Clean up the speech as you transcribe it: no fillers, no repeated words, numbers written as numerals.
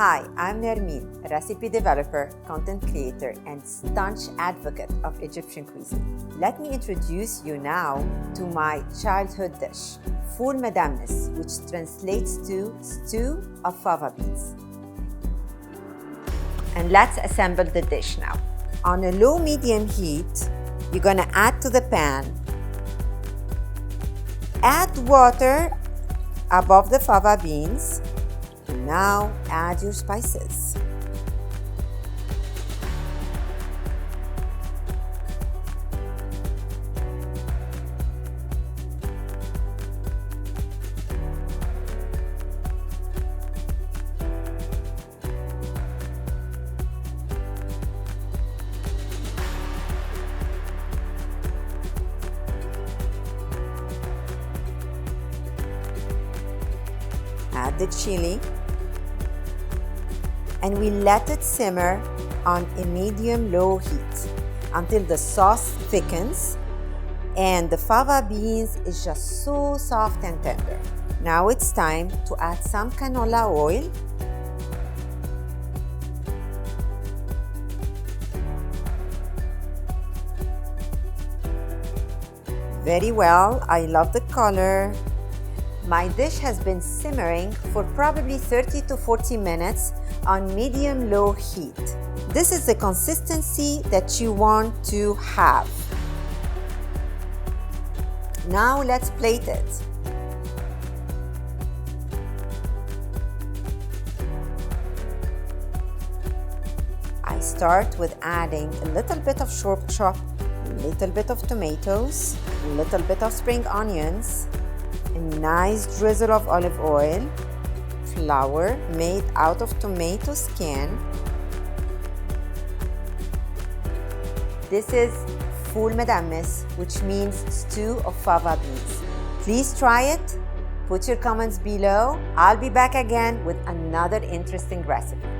Hi, I'm Nermin, recipe developer, content creator, and staunch advocate of Egyptian cuisine. Let me introduce you now to my childhood dish, Ful Medames, which translates to stew of fava beans. And let's assemble the dish now. On a low-medium heat, you're gonna add to the pan. Add water above the fava beans. Now add your spices. Add the chili. And we let it simmer on a medium-low heat until the sauce thickens and the fava beans is just so soft and tender. Now it's time to add some canola oil. Very well, I love the color. My dish has been simmering for probably 30 to 40 minutes on medium-low heat. This is the consistency that you want to have. Now let's plate it. I start with adding a little bit of short chop, a little bit of tomatoes, a little bit of spring onions, a nice drizzle of olive oil, flour made out of tomato skin. This is Ful Medames, which means stew of fava beans. Please try it. Put your comments below. I'll be back again with another interesting recipe.